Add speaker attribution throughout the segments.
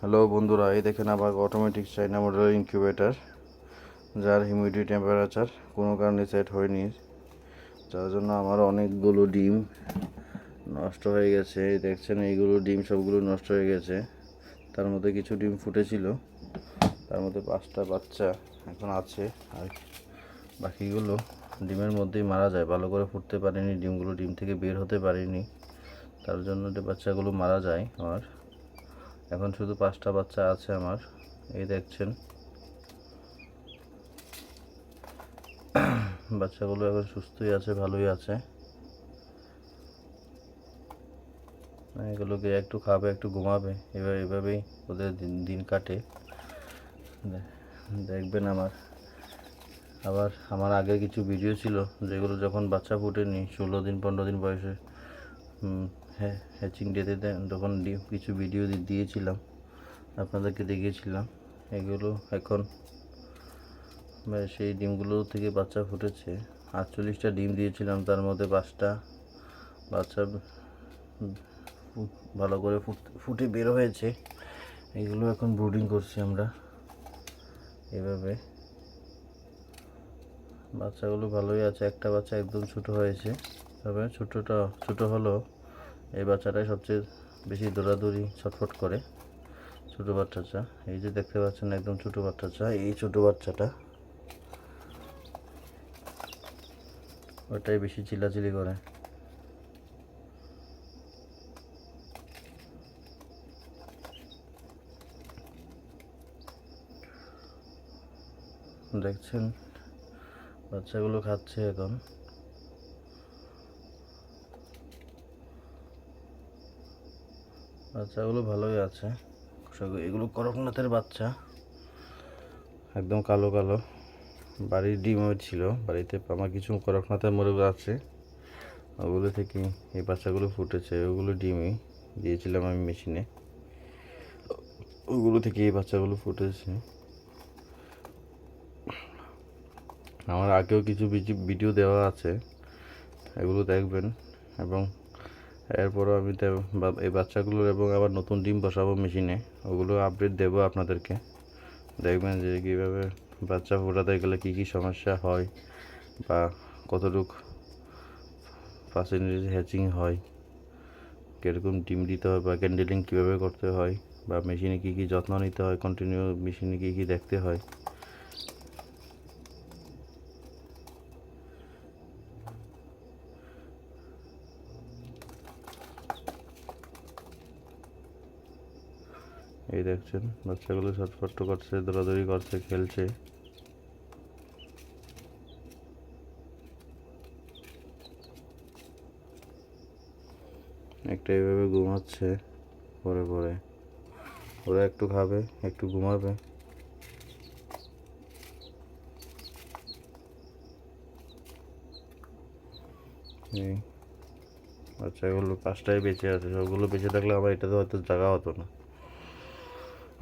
Speaker 1: Hello বন্ধুরা, এই দেখেন আবার অটোমেটিক চাইনা মডেলের ইনকিউবেটর, যার হিউমিডিটি টেম্পারেচার কোনো কারণে সেট হয়নি, যার জন্য আমার অনেকগুলো ডিম নষ্ট হয়ে গেছে। এই দেখছেন, এইগুলো ডিম সবগুলো নষ্ট হয়ে গেছে। তার মধ্যে কিছু ডিম ফুটেছিল, তার মধ্যে 5টা বাচ্চা এখন আছে, আর বাকিগুলো ডিমের মধ্যেই মারা যায়। ভালো করে ফুটতে পারেনি ডিমগুলো, ডিম থেকে বের হতে পারেনি, তার জন্য বাচ্চাগুলো মারা যায় আমার। এখন শুধু 5টা বাচ্চা আছে আমার। এই দেখছেন, বাচ্চাগুলো এখন সুস্থই আছে, ভালোই আছে। এগুলোকে একটু খাবে, একটু ঘুমাবে, এভাবেই ওদের দিন কাটে। দেখবেন আমার আগে কিছু ভিডিও ছিল যেগুলো যখন বাচ্চা ফুটেনি, 16 দিন 15 দিন বয়সে হ্যাচিং ডেতে তখন কিছু ভিডিও দিয়েছিলাম, আপনাদেরকে দেখিয়েছিলাম। এগুলো এখন সেই ডিমগুলো থেকে বাচ্চা ফুটেছে। 48টা ডিম দিয়েছিলাম, তার মধ্যে 5টা বাচ্চা ভালো করে ফুটে বের হয়েছে। এগুলো এখন ব্রুডিং করছি আমরা। এভাবে বাচ্চাগুলো ভালোই আছে। একটা বাচ্চা একদম ছোট হয়েছে, তবে ছোট হলো এই বাচ্চাটাই সবচেয়ে বেশি দৌড়াদৌড়ি ছটফট করে। ছোট বাচ্চাটা, এই যে দেখতে পাচ্ছেন, একদম ছোট বাচ্চাটা। এই ছোট বাচ্চাটা ওটাই বেশি চিল্লাচিল্লি করে। দেখছেন, বাচ্চাগুলো খাচ্ছে এখন। বাচ্চাগুলো ভালোই আছে। এগুলো করকনাথের বাচ্চা, একদম কালো কালো। বাড়ির ডিম ছিল, বাড়িতে আমার কিছু করকনাথের মোরগ আছে, ওগুলো থেকে এই বাচ্চাগুলো ফুটেছে। ওগুলো ডিমই দিয়েছিলাম আমি মেশিনে, ওগুলো থেকে এই বাচ্চাগুলো ফুটেছে। আমার আগেও কিছু ভিডিও দেওয়া আছে, এগুলো দেখবেন। এবং এরপরও আমি এই বাচ্চাগুলোর এবং আবার নতুন ডিম বসাবো মেশিনে, ওগুলো আপডেট দেবো আপনাদেরকে। দেখবেন যে কীভাবে বাচ্চা ফোটাতে গেলে কী কী সমস্যা হয়, বা কতটুকু পার্সেন্টেজ হ্যাচিং হয়, কীরকম ডিম দিতে হয়, বা ক্যান্ডেলিং কীভাবে করতে হয়, বা মেশিনে কী কী যত্ন নিতে হয়, কন্টিনিউ মেশিনে কী কী দেখতে হয়। এই দেখছেন, বাচ্চাগুলো ছটফট করছে, দৌড়াদৌড়ি করছে, খেলছে। একটা এইভাবে ঘুমাচ্ছে, পরে পরে ওরা একটু খাবে, একটু ঘুমাবে। এই বাচ্চাগুলো 5টাই বেঁচে আছে, সবগুলো বেঁচে থাকলে আমার এটাতে হয়তো জায়গা হতো না।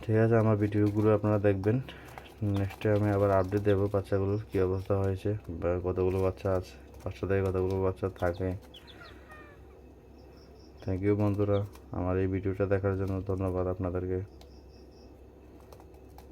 Speaker 1: ঠিক আছে, আমার ভিডিওগুলো আপনারা দেখবেন। নেক্সটে আমি আবার আপডেট দেবো বাচ্চাগুলোর কী অবস্থা হয়েছে, বা কতগুলো বাচ্চা আছে, 5টা থেকে কতগুলো বাচ্চা থাকে। থ্যাংক ইউ বন্ধুরা, আমার এই ভিডিওটা দেখার জন্য ধন্যবাদ আপনাদেরকে।